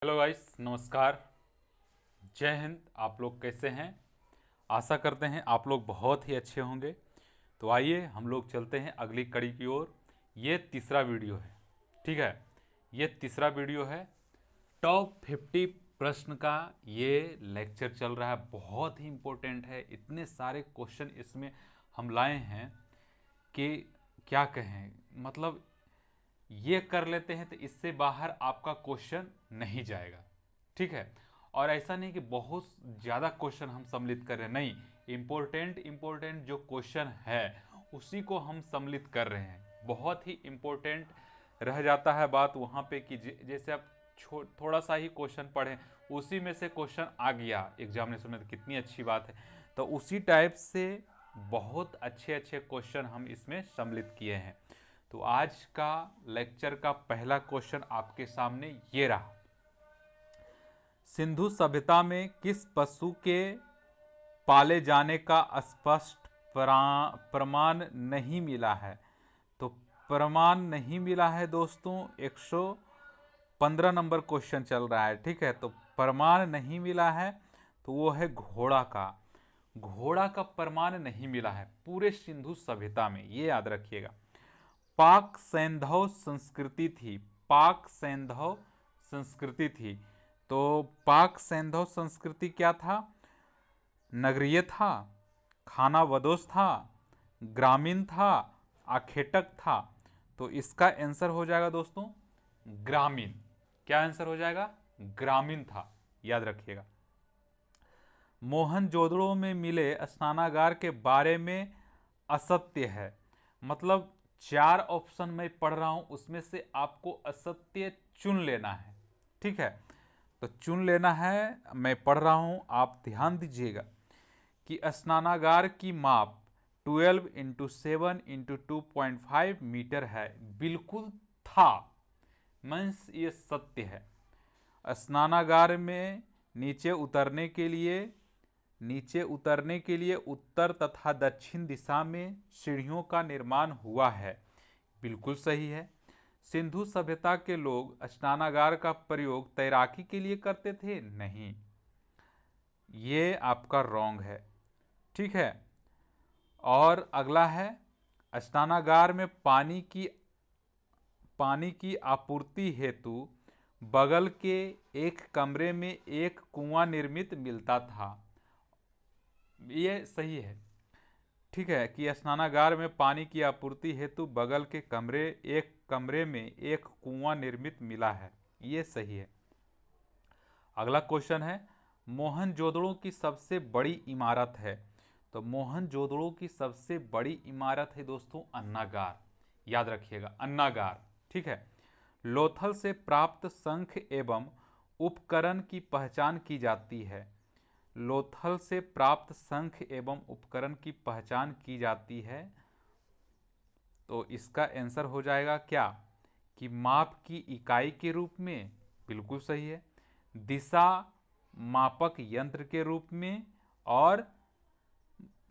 Hello guys, नमस्कार। जय हिंद। आप लोग कैसे हैं? आशा करते हैं आप लोग बहुत ही अच्छे होंगे। तो आइए हम लोग चलते हैं अगली कड़ी की ओर। ये तीसरा वीडियो है, ठीक है। ये तीसरा वीडियो है। टॉप 50 प्रश्न का ये लेक्चर चल रहा है, बहुत ही इम्पोर्टेंट है। इतने सारे क्वेश्चन इसमें हम लाए हैं कि क्या कहें। मतलब ये कर लेते हैं तो इससे बाहर आपका क्वेश्चन नहीं जाएगा, ठीक है। और ऐसा नहीं कि बहुत ज़्यादा क्वेश्चन हम सम्मिलित कर रहे हैं, नहीं। इम्पोर्टेंट जो क्वेश्चन है उसी को हम सम्मिलित कर रहे हैं। बहुत ही इम्पोर्टेंट रह जाता है बात वहाँ पे कि जैसे आप थोड़ा सा ही क्वेश्चन पढ़ें, उसी में से क्वेश्चन आ गया एग्जामिनेशन में, तो कितनी अच्छी बात है। तो उसी टाइप से बहुत अच्छे अच्छे क्वेश्चन हम इसमें सम्मिलित किए हैं। तो आज का लेक्चर का पहला क्वेश्चन आपके सामने ये रहा। सिंधु सभ्यता में किस पशु के पाले जाने का स्पष्ट प्रमाण नहीं मिला है? तो प्रमाण नहीं मिला है दोस्तों। 115 नंबर क्वेश्चन चल रहा है, ठीक है। तो प्रमाण नहीं मिला है तो वो है घोड़ा का। घोड़ा का प्रमाण नहीं मिला है पूरे सिंधु सभ्यता में, ये याद रखिएगा। पाक सैंधव संस्कृति थी। पाक सैंधव संस्कृति थी। तो पाक सैंधव संस्कृति क्या था? नगरीय था, खानाबदोश था, ग्रामीण था, आखेटक था। तो इसका आंसर हो जाएगा दोस्तों ग्रामीण। क्या आंसर हो जाएगा? ग्रामीण था, याद रखिएगा। मोहनजोदड़ो में मिले स्नानागार के बारे में असत्य है। मतलब 4 ऑप्शन मैं पढ़ रहा हूं, उसमें से आपको असत्य चुन लेना है, ठीक है। तो चुन लेना है, मैं पढ़ रहा हूं, आप ध्यान दीजिएगा कि स्नानागार की माप 12 इंटू 7 इंटू 2.5 मीटर है। बिल्कुल था, मीन्स ये सत्य है। स्नानागार में नीचे उतरने के लिए उत्तर तथा दक्षिण दिशा में सीढ़ियों का निर्माण हुआ है। बिल्कुल सही है। सिंधु सभ्यता के लोग स्नानागार का प्रयोग तैराकी के लिए करते थे? नहीं, ये आपका रॉन्ग है, ठीक है। और अगला है, स्नानागार में पानी की आपूर्ति हेतु बगल के एक कमरे में एक कुआं निर्मित मिलता था। ये सही है, ठीक है, कि स्नानागार में पानी की आपूर्ति हेतु बगल के एक कमरे में एक कुआं निर्मित मिला है। ये सही है। अगला क्वेश्चन है, मोहनजोदड़ो की सबसे बड़ी इमारत है। तो मोहनजोदड़ो की सबसे बड़ी इमारत है दोस्तों अन्नागार। याद रखिएगा, अन्नागार, ठीक है। लोथल से प्राप्त शंख एवं उपकरण की पहचान की जाती है। लोथल से प्राप्त शंख एवं उपकरण की पहचान की जाती है। तो इसका आंसर हो जाएगा क्या? कि माप की इकाई के रूप में। बिल्कुल सही है। दिशा मापक यंत्र के रूप में, और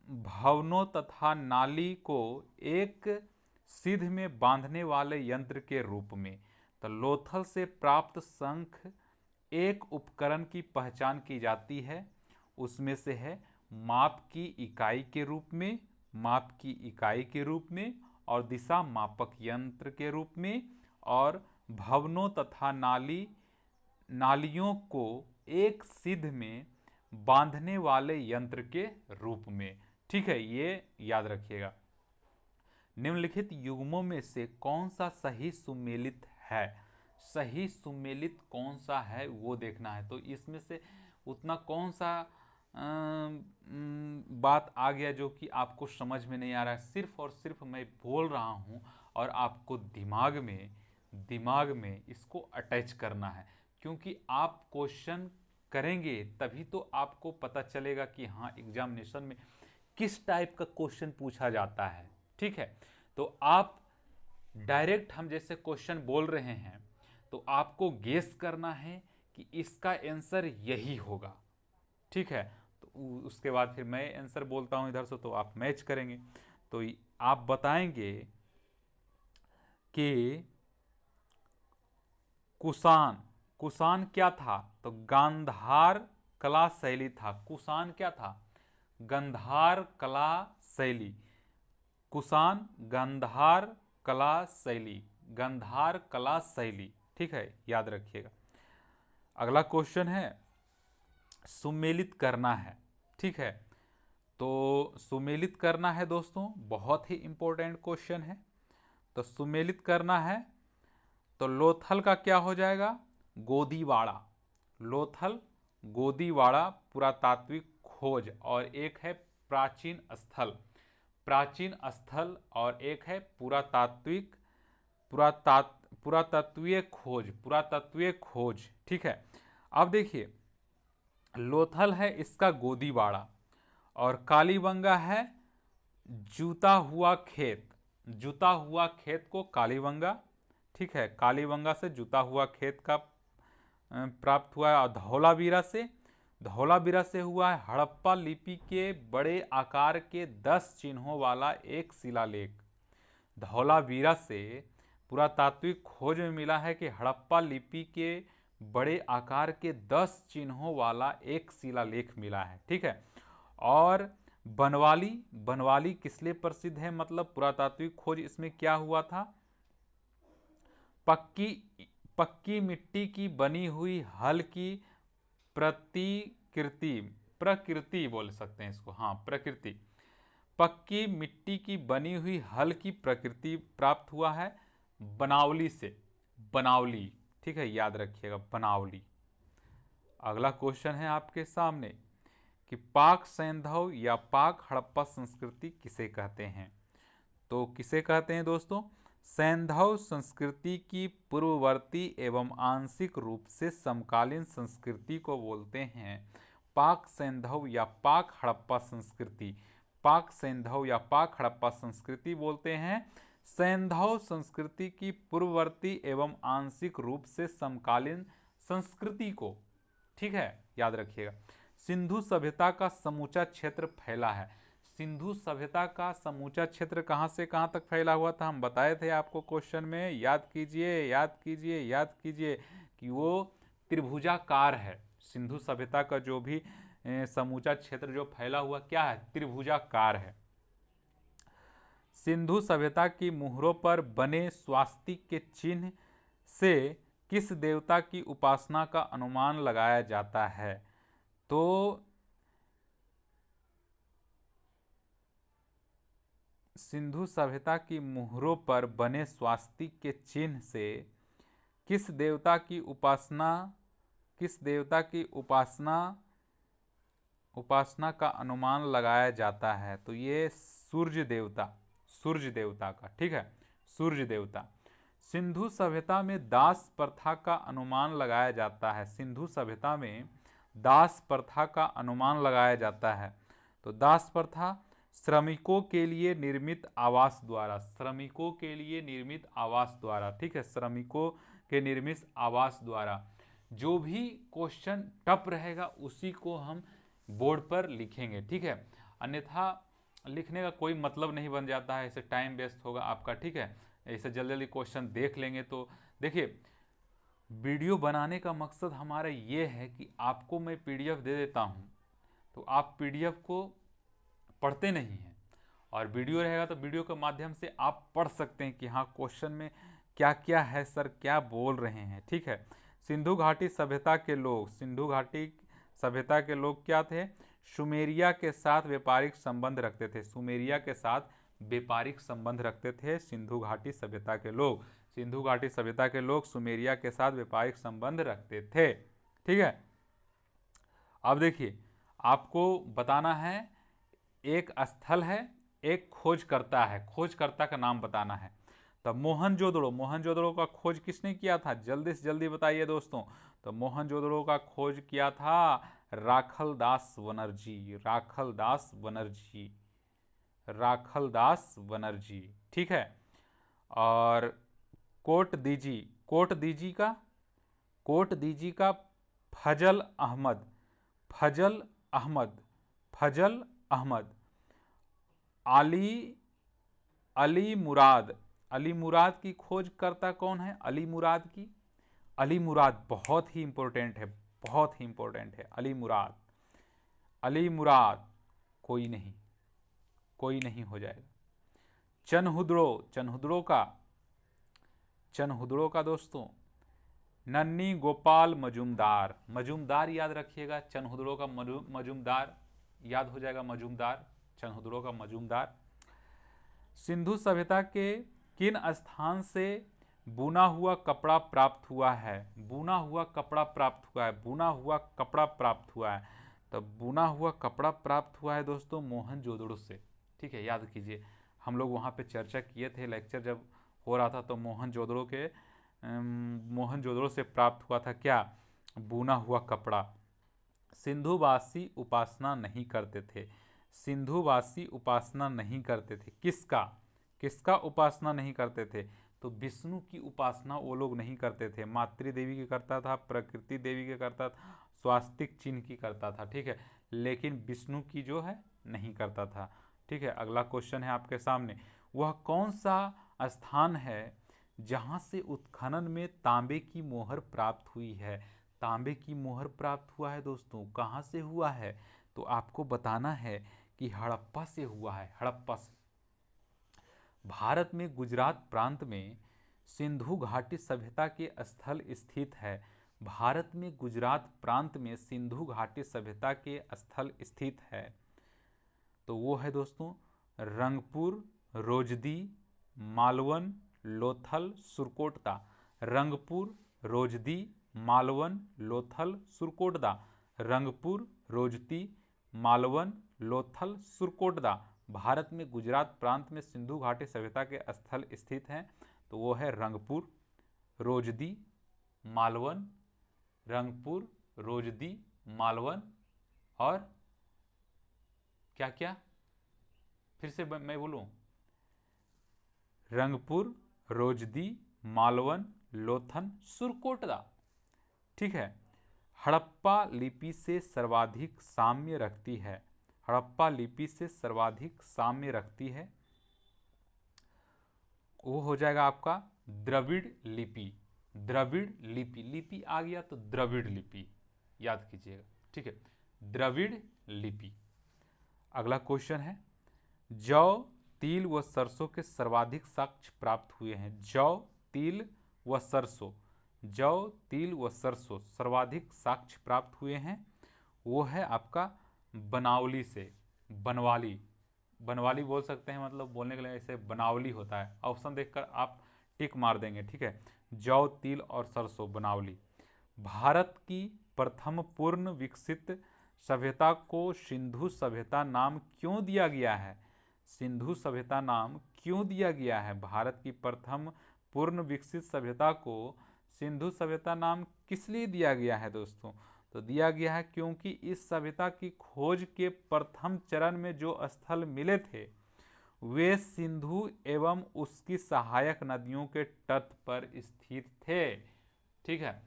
भवनों तथा नाली को एक सीध में बांधने वाले यंत्र के रूप में। तो लोथल से प्राप्त शंख एक उपकरण की पहचान की जाती है, उसमें से है माप की इकाई के रूप में, माप की इकाई के रूप में, और दिशा मापक यंत्र के रूप में, और भवनों तथा नालियों को एक सीध में बांधने वाले यंत्र के रूप में, ठीक है। ये याद रखिएगा। निम्नलिखित युग्मों में से कौन सा सही सुमेलित है? सही सुमेलित कौन सा है वो देखना है। तो इसमें से उतना कौन सा बात आ गया जो कि आपको समझ में नहीं आ रहा है। सिर्फ और सिर्फ मैं बोल रहा हूँ और आपको दिमाग में इसको अटैच करना है, क्योंकि आप क्वेश्चन करेंगे तभी तो आपको पता चलेगा कि हाँ एग्जामिनेशन में किस टाइप का क्वेश्चन पूछा जाता है, ठीक है। तो आप डायरेक्ट हम जैसे क्वेश्चन बोल रहे हैं तो आपको गेस करना है कि इसका आंसर यही होगा, ठीक है। तो उसके बाद फिर मैं आंसर बोलता हूं इधर से, तो आप मैच करेंगे। तो आप बताएंगे कि कुषाण कुषाण क्या था? तो गांधार कला शैली था। कुषाण क्या था? गांधार कला शैली। कुषाण गांधार कला शैली, गांधार कला शैली। ठीक है, याद रखिएगा। अगला क्वेश्चन है सुमेलित करना है। ठीक है, तो सुमेलित करना है दोस्तों, बहुत ही इंपॉर्टेंट क्वेश्चन है। तो सुमेलित करना है तो लोथल का क्या हो जाएगा? गोदीवाड़ा। लोथल गोदीवाड़ा पुरातात्विक खोज, और एक है प्राचीन स्थल। प्राचीन स्थल और एक है पुरातात्विक पुरातत्वीय खोज, पुरातत्वीय खोज। ठीक है, अब देखिए लोथल है इसका गोदीवाड़ा, और कालीबंगा है जूता हुआ खेत। जूता हुआ खेत को कालीबंगा, ठीक है, कालीबंगा से जूता हुआ खेत का प्राप्त हुआ है। और धौलावीरा से हुआ है हड़प्पा लिपि के बड़े आकार के 10 चिन्हों वाला एक शिलालेख। धौलावीरा से पुरातात्विक खोज में मिला है कि हड़प्पा लिपि के बड़े आकार के 10 चिन्हों वाला एक शिलालेख मिला है। ठीक है, और बनवाली, बनवाली किस लिए प्रसिद्ध है? मतलब पुरातात्विक खोज इसमें क्या हुआ था? पक्की मिट्टी की बनी हुई हल की प्रतिकृति, प्रकृति बोल सकते हैं इसको, हाँ प्रकृति, पक्की मिट्टी की बनी हुई हल की प्रकृति प्राप्त हुआ है बनावली से। बनावली, ठीक है, याद रखिएगा बनावली। अगला क्वेश्चन है आपके सामने कि पाक सैंधव या पाक हड़प्पा संस्कृति किसे कहते हैं? तो किसे कहते हैं दोस्तों? सैंधव संस्कृति की पूर्ववर्ती एवं आंशिक रूप से समकालीन संस्कृति को बोलते हैं पाक सैंधव या पाक हड़प्पा संस्कृति। पाक सैंधव या पाक हड़प्पा संस्कृति बोलते हैं सैंधव संस्कृति की पूर्ववर्ती एवं आंशिक रूप से समकालीन संस्कृति को। ठीक है, याद रखिएगा। सिंधु सभ्यता का समूचा क्षेत्र फैला है। सिंधु सभ्यता का समूचा क्षेत्र कहाँ से कहाँ तक फैला हुआ था? हम बताए थे आपको क्वेश्चन में, याद कीजिए याद कीजिए याद कीजिए कि वो त्रिभुजाकार है। सिंधु सभ्यता का जो भी समूचा क्षेत्र जो फैला हुआ क्या है? त्रिभुजाकार है। सिंधु सभ्यता की मुहरों पर बने स्वास्तिक के चिन्ह से किस देवता की उपासना का अनुमान लगाया जाता है? तो सिंधु सभ्यता की मुहरों पर बने स्वास्तिक के चिन्ह से किस देवता की उपासना का अनुमान लगाया जाता है? तो ये सूर्य देवता, सूर्य देवता का। ठीक है, सूर्य देवता। सिंधु सभ्यता में दास प्रथा का अनुमान लगाया जाता है। सिंधु सभ्यता में दास प्रथा का अनुमान लगाया जाता है। तो दास प्रथा श्रमिकों के लिए निर्मित आवास द्वारा, श्रमिकों के लिए निर्मित आवास द्वारा। ठीक है, श्रमिकों के निर्मित आवास द्वारा। जो भी क्वेश्चन टफ रहेगा उसी को हम बोर्ड पर लिखेंगे। ठीक है, अन्यथा लिखने का कोई मतलब नहीं बन जाता है, ऐसे टाइम वेस्ट होगा आपका। ठीक है, ऐसे जल्दी जल्दी क्वेश्चन देख लेंगे तो देखिए वीडियो बनाने का मकसद हमारा ये है कि आपको मैं पीडीएफ दे देता हूँ तो आप पीडीएफ को पढ़ते नहीं हैं, और वीडियो रहेगा तो वीडियो के माध्यम से आप पढ़ सकते हैं कि हाँ क्वेश्चन में क्या क्या है, सर क्या बोल रहे हैं। ठीक है, सिंधु घाटी सभ्यता के लोग, सिंधु घाटी सभ्यता के लोग क्या थे? सुमेरिया के साथ व्यापारिक संबंध रखते थे। सुमेरिया के साथ व्यापारिक संबंध रखते थे सिंधु घाटी सभ्यता के लोग। सिंधु घाटी सभ्यता के लोग सुमेरिया के साथ व्यापारिक संबंध रखते थे। ठीक है, अब देखिए आपको बताना है, एक स्थल है, एक खोजकर्ता है, खोजकर्ता का नाम बताना है। तब मोहनजोदड़ो, मोहनजोदड़ो का खोज किसने किया था? जल्दी से जल्दी बताइए दोस्तों। तो मोहनजोदड़ो का खोज किया था राखलदास बनर्जी, राखलदास बनर्जी, राखलदास बनर्जी। ठीक है, और कोटदीजी, कोटदीजी का, कोटदीजी का फजल अहमद, फजल अहमद, फजल अहमद। अली मुराद, अली मुराद की खोज करता कौन है? अली मुराद की, अली मुराद बहुत ही इंपॉर्टेंट है, बहुत ही इंपॉर्टेंट है। अली मुराद, अली मुराद कोई नहीं, कोई नहीं हो जाएगा। चनहुदड़ो, चनहुदड़ो का दोस्तों नन्नी गोपाल मजूमदार, मजूमदार याद रखिएगा, चनहुदड़ो का मजूमदार याद हो जाएगा, मजूमदार, चनहुदड़ो का मजूमदार। सिंधु सभ्यता के किन स्थान से बुना हुआ कपड़ा प्राप्त हुआ है? बुना हुआ कपड़ा प्राप्त हुआ है, बुना हुआ कपड़ा प्राप्त हुआ है। तो बुना हुआ कपड़ा प्राप्त हुआ है दोस्तों मोहनजोदड़ो से। ठीक है, याद कीजिए, हम लोग वहाँ पे चर्चा किए थे, लेक्चर जब हो रहा था तो मोहनजोदड़ो से प्राप्त हुआ था क्या? बुना हुआ कपड़ा। सिंधुवासी उपासना नहीं करते थे, सिंधुवासी उपासना नहीं करते थे। किसका, किसका उपासना नहीं करते थे? तो विष्णु की उपासना वो लोग नहीं करते थे। मातृ देवी की करता था, प्रकृति देवी की करता था, स्वास्तिक चिन्ह की करता था। ठीक है, लेकिन विष्णु की जो है नहीं करता था। ठीक है, अगला क्वेश्चन है आपके सामने, वह कौन सा स्थान है जहाँ से उत्खनन में तांबे की मोहर प्राप्त हुई है? तांबे की मोहर प्राप्त हुआ है दोस्तों, कहाँ से हुआ है? तो आपको बताना है कि हड़प्पा से हुआ है, हड़प्पा से। भारत में गुजरात प्रांत में सिंधु घाटी सभ्यता के स्थल स्थित है। भारत में गुजरात प्रांत में सिंधु घाटी सभ्यता के स्थल स्थित है। तो वो है दोस्तों रंगपुर, रोजदी, मालवन, लोथल, सुरकोटदा। रंगपुर, रोजदी, मालवन, लोथल, सुरकोटदा। रंगपुर, रोजदी, मालवन, लोथल, सुरकोटदा भारत में गुजरात प्रांत में सिंधु घाटी सभ्यता के स्थल स्थित हैं। तो वो है रंगपुर, रोजदी, मालवन, रंगपुर, रोजदी, मालवन और क्या क्या, फिर से मैं बोलूं, रंगपुर, रोजदी, मालवन, लोथन, सुरकोटदा। ठीक है, हड़प्पा लिपि से सर्वाधिक साम्य रखती है, हड़प्पा लिपि से सर्वाधिक साम्य रखती है, वो हो जाएगा आपका द्रविड़ लिपि। द्रविड़ लिपि, लिपि आ गया तो द्रविड़ लिपि याद कीजिएगा। ठीक है, द्रविड़ लिपि। अगला क्वेश्चन है, जौ, तिल व सरसों के सर्वाधिक साक्ष्य प्राप्त हुए हैं। जौ, तिल व सरसों, जौ, तिल व सरसों सर्वाधिक साक्ष्य प्राप्त हुए हैं। वो है आपका बनावली से, बनवाली, बनवाली बोल सकते हैं, मतलब बोलने के लिए ऐसे बनावली होता है। ऑप्शन देखकर आप टिक मार देंगे। ठीक है, जौ, तिल और सरसों, बनावली। भारत की प्रथम पूर्ण विकसित सभ्यता को सिंधु सभ्यता नाम क्यों दिया गया है? सिंधु सभ्यता नाम क्यों दिया गया है? भारत की प्रथम पूर्ण विकसित सभ्यता को सिंधु सभ्यता नाम किस लिए दिया गया है दोस्तों? तो दिया गया है क्योंकि इस सभ्यता की खोज के प्रथम चरण में जो स्थल मिले थे वे सिंधु एवं उसकी सहायक नदियों के तट पर स्थित थे। ठीक है,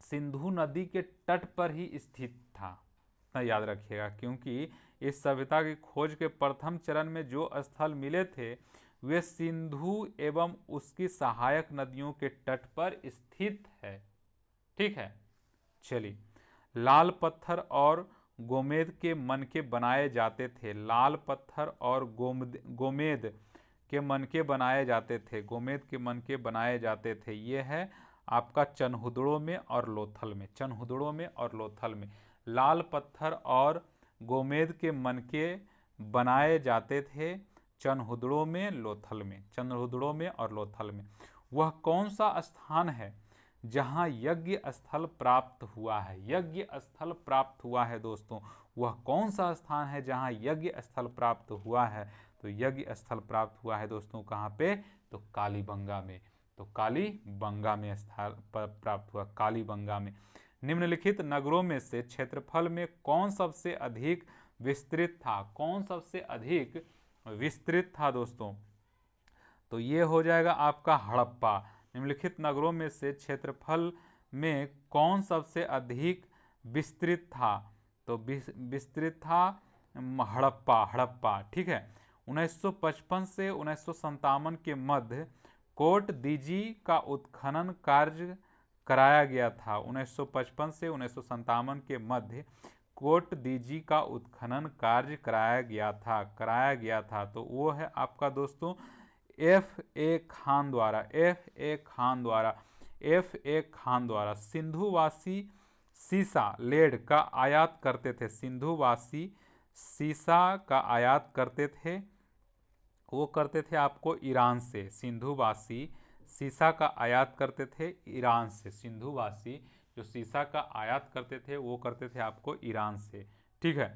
सिंधु नदी के तट पर ही स्थित था, इतना याद रखिएगा, क्योंकि इस सभ्यता की खोज के प्रथम चरण में जो स्थल मिले थे वे सिंधु एवं उसकी सहायक नदियों के तट पर स्थित है। ठीक है, चलिए, लाल पत्थर और गोमेद के मनके बनाए जाते थे। लाल पत्थर और गोमेद के मनके बनाए जाते थे, गोमेद के मनके बनाए जाते थे। ये है आपका चनहुदड़ो में और लोथल में, चनहुदड़ो में और लोथल में लाल पत्थर और गोमेद के मनके बनाए जाते थे, चनहुदड़ो में, लोथल में, चनहुदड़ो में और लोथल में। वह कौन सा स्थान है जहाँ यज्ञ स्थल प्राप्त हुआ है? यज्ञ स्थल प्राप्त हुआ है दोस्तों, वह कौन सा स्थान है जहाँ यज्ञ स्थल प्राप्त हुआ है? तो यज्ञ स्थल प्राप्त हुआ है दोस्तों कहाँ पे? तो कालीबंगा में। तो कालीबंगा में स्थल प्राप्त हुआ, कालीबंगा में। निम्नलिखित नगरों में से क्षेत्रफल में कौन सबसे अधिक विस्तृत था? कौन सबसे अधिक विस्तृत था दोस्तों? तो ये हो जाएगा आपका हड़प्पा। निम्नलिखित नगरों में से क्षेत्रफल में कौन सबसे अधिक विस्तृत था? तो विस्तृत था हड़प्पा, हड़प्पा। ठीक है, 1955 से 1957 के मध्य कोट दीजी का उत्खनन कार्य कराया गया था। 1955 से 1957 के मध्य कोटदीजी का उत्खनन कार्य कराया गया था। तो वो है आपका दोस्तों F.A. खान द्वारा सिंधुवासी सीसा लेड का आयात करते थे। सिंधुवासी सीसा का आयात करते थे, वो करते थे आपको ईरान से। सिंधुवासी सीसा का आयात करते थे ईरान से। सिंधुवासी जो सीसा का आयात करते थे वो करते थे आपको ईरान से। ठीक है।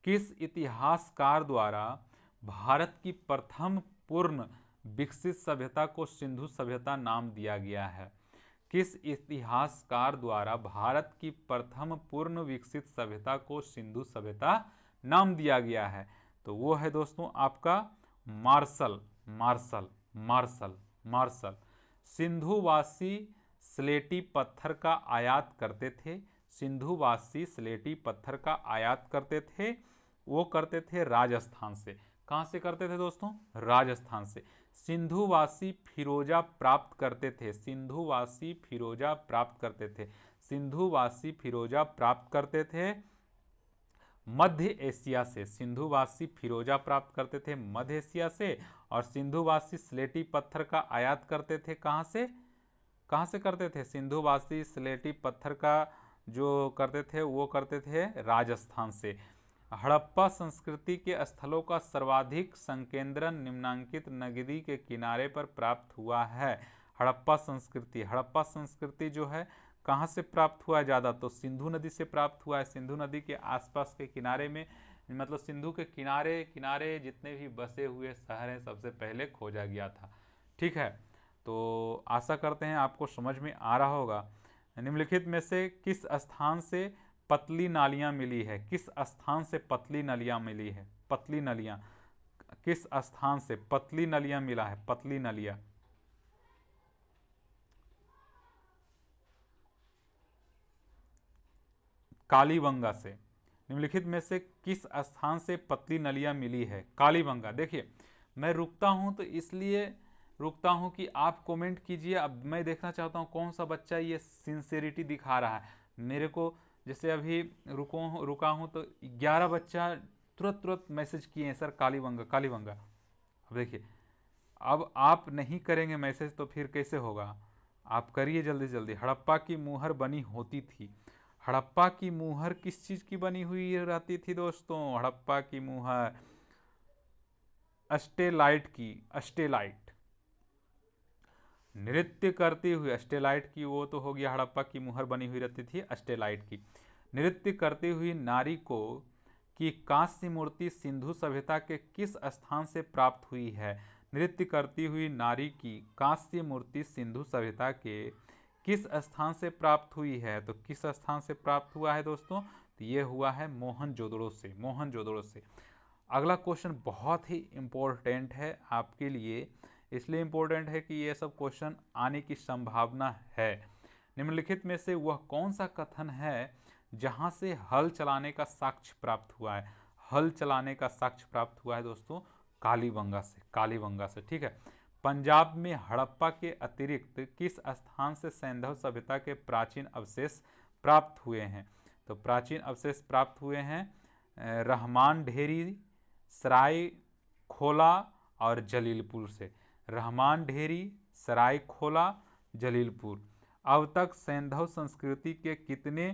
किस इतिहासकार द्वारा भारत की प्रथम पूर्ण विकसित सभ्यता को सिंधु सभ्यता नाम दिया गया है? किस इतिहासकार द्वारा भारत की प्रथम पूर्ण विकसित सभ्यता को सिंधु सभ्यता नाम दिया गया है? तो वो है दोस्तों आपका मार्शल। सिंधुवासी स्लेटी पत्थर का आयात करते थे। सिंधुवासी स्लेटी पत्थर का आयात करते थे, वो करते थे राजस्थान से। कहाँ से करते थे दोस्तों? राजस्थान से। सिंधुवासी फिरोजा प्राप्त करते थे। सिंधुवासी फिरोजा प्राप्त करते थे मध्य एशिया से। सिंधुवासी फिरोजा प्राप्त करते थे मध्य एशिया से। और सिंधुवासी स्लेटी पत्थर का आयात करते थे कहाँ से करते थे? सिंधुवासी स्लेटी पत्थर का जो करते थे वो करते थे राजस्थान से। हड़प्पा संस्कृति के स्थलों का सर्वाधिक संकेंद्रण निम्नांकित नदी के किनारे पर प्राप्त हुआ है। हड़प्पा संस्कृति जो है कहाँ से प्राप्त हुआ है ज़्यादा? तो सिंधु नदी से प्राप्त हुआ है। सिंधु नदी के आसपास के किनारे में, मतलब सिंधु के किनारे किनारे जितने भी बसे हुए शहर हैं सबसे पहले खोजा गया था। ठीक है। तो आशा करते हैं आपको समझ में आ रहा होगा। निम्नलिखित में से किस स्थान से पतली नालियाँ मिली है? किस स्थान से पतली नलियाँ मिली है? पतली नलियाँ किस स्थान से पतली नलियाँ मिला है? पतली नलियाँ कालीबंगा से। निम्नलिखित में से किस स्थान से पतली नलियाँ मिली है? कालीबंगा। देखिए मैं रुकता हूँ तो इसलिए रुकता हूँ कि आप कमेंट कीजिए। अब मैं देखना चाहता हूँ कौन सा बच्चा ये सिंसेरिटी दिखा रहा है मेरे को। जैसे अभी रुका हूँ तो 11 बच्चा तुरंत मैसेज किए हैं, सर कालीबंगा। अब देखिए, अब आप नहीं करेंगे मैसेज तो फिर कैसे होगा? आप करिए जल्दी से जल्दी। हड़प्पा की मुहर बनी होती थी। हड़प्पा की मुहर किस चीज़ की बनी हुई रहती थी दोस्तों? हड़प्पा की मुहर स्टेलाइट नृत्य करती हुई। स्टेलाइट की वो तो हो गया, हड़प्पा की मुहर बनी हुई रहती थी स्टेलाइट की। नृत्य करती हुई नारी को की कांस्य मूर्ति सिंधु सभ्यता के किस स्थान से प्राप्त हुई है? नृत्य करती हुई नारी की कांस्य मूर्ति सिंधु सभ्यता के किस स्थान से प्राप्त हुई है? तो किस स्थान से प्राप्त हुआ है दोस्तों? तो ये हुआ है मोहनजोदड़ो से। अगला क्वेश्चन बहुत ही इम्पोर्टेंट है आपके लिए। इसलिए इम्पोर्टेंट है कि ये सब क्वेश्चन आने की संभावना है। निम्नलिखित में से वह कौन सा कथन है जहां से हल चलाने का साक्ष्य प्राप्त हुआ है? हल चलाने का साक्ष्य प्राप्त हुआ है दोस्तों कालीबंगा से। ठीक है। पंजाब में हड़प्पा के अतिरिक्त किस स्थान से सैंधव सभ्यता के प्राचीन अवशेष प्राप्त हुए हैं? तो प्राचीन अवशेष प्राप्त हुए हैं रहमान ढेरी, सरायखोला और जलीलपुर से। रहमान ढेरी, सरायखोला, जलीलपुर। अब तक सैंधव संस्कृति के कितने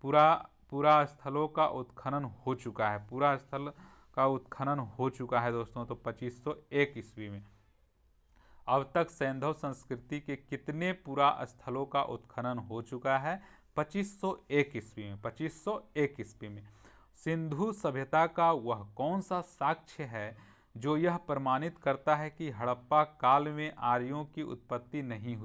पूरा स्थलों का उत्खनन हो चुका है? पूरा स्थल का उत्खनन हो चुका है दोस्तों तो 2501 ईस्वी में। अब तक सैंधव संस्कृति के कितने पूरा स्थलों का उत्खनन हो चुका है? 2501 ईस्वी में। सिंधु सभ्यता का वह कौन सा साक्ष्य है जो यह प्रमाणित करता है कि हड़प्पा काल में आर्यों की उत्पत्ति नहीं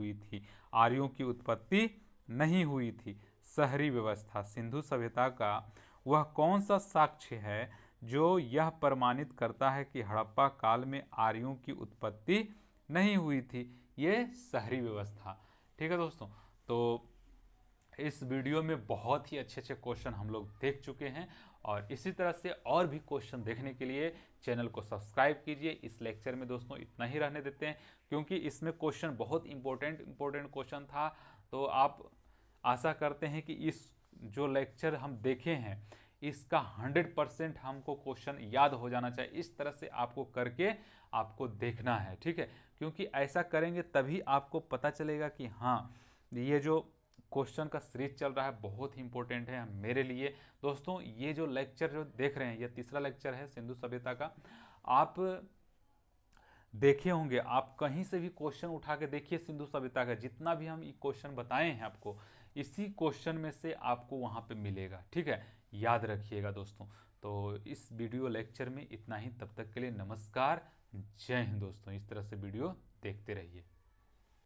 हुई थी? शहरी व्यवस्था। सिंधु सभ्यता का वह कौन सा साक्ष्य है जो यह प्रमाणित करता है कि हड़प्पा काल में आर्यों की उत्पत्ति नहीं हुई थी? ये शहरी व्यवस्था। ठीक है दोस्तों, तो इस वीडियो में बहुत ही अच्छे क्वेश्चन हम लोग देख चुके हैं और इसी तरह से और भी क्वेश्चन देखने के लिए चैनल को सब्सक्राइब कीजिए। इस लेक्चर में दोस्तों इतना ही रहने देते हैं क्योंकि इसमें क्वेश्चन बहुत इंपॉर्टेंट क्वेश्चन था। तो आप आशा करते हैं कि इस जो लेक्चर हम देखे हैं इसका 100% हमको क्वेश्चन याद हो जाना चाहिए। इस तरह से आपको करके आपको देखना है, ठीक है, क्योंकि ऐसा करेंगे तभी आपको पता चलेगा कि हाँ ये जो क्वेश्चन का सीरीज चल रहा है बहुत ही इंपॉर्टेंट है मेरे लिए। दोस्तों ये जो लेक्चर जो देख रहे हैं ये तीसरा लेक्चर है सिंधु सभ्यता का। आप देखे होंगे, आप कहीं से भी क्वेश्चन उठा के देखिए सिंधु सभ्यता का, जितना भी हम क्वेश्चन बताए हैं आपको इसी क्वेश्चन में से आपको वहाँ पे मिलेगा, ठीक है, याद रखिएगा दोस्तों। तो इस वीडियो लेक्चर में इतना ही, तब तक के लिए नमस्कार, जय हिंद दोस्तों। इस तरह से वीडियो देखते रहिए।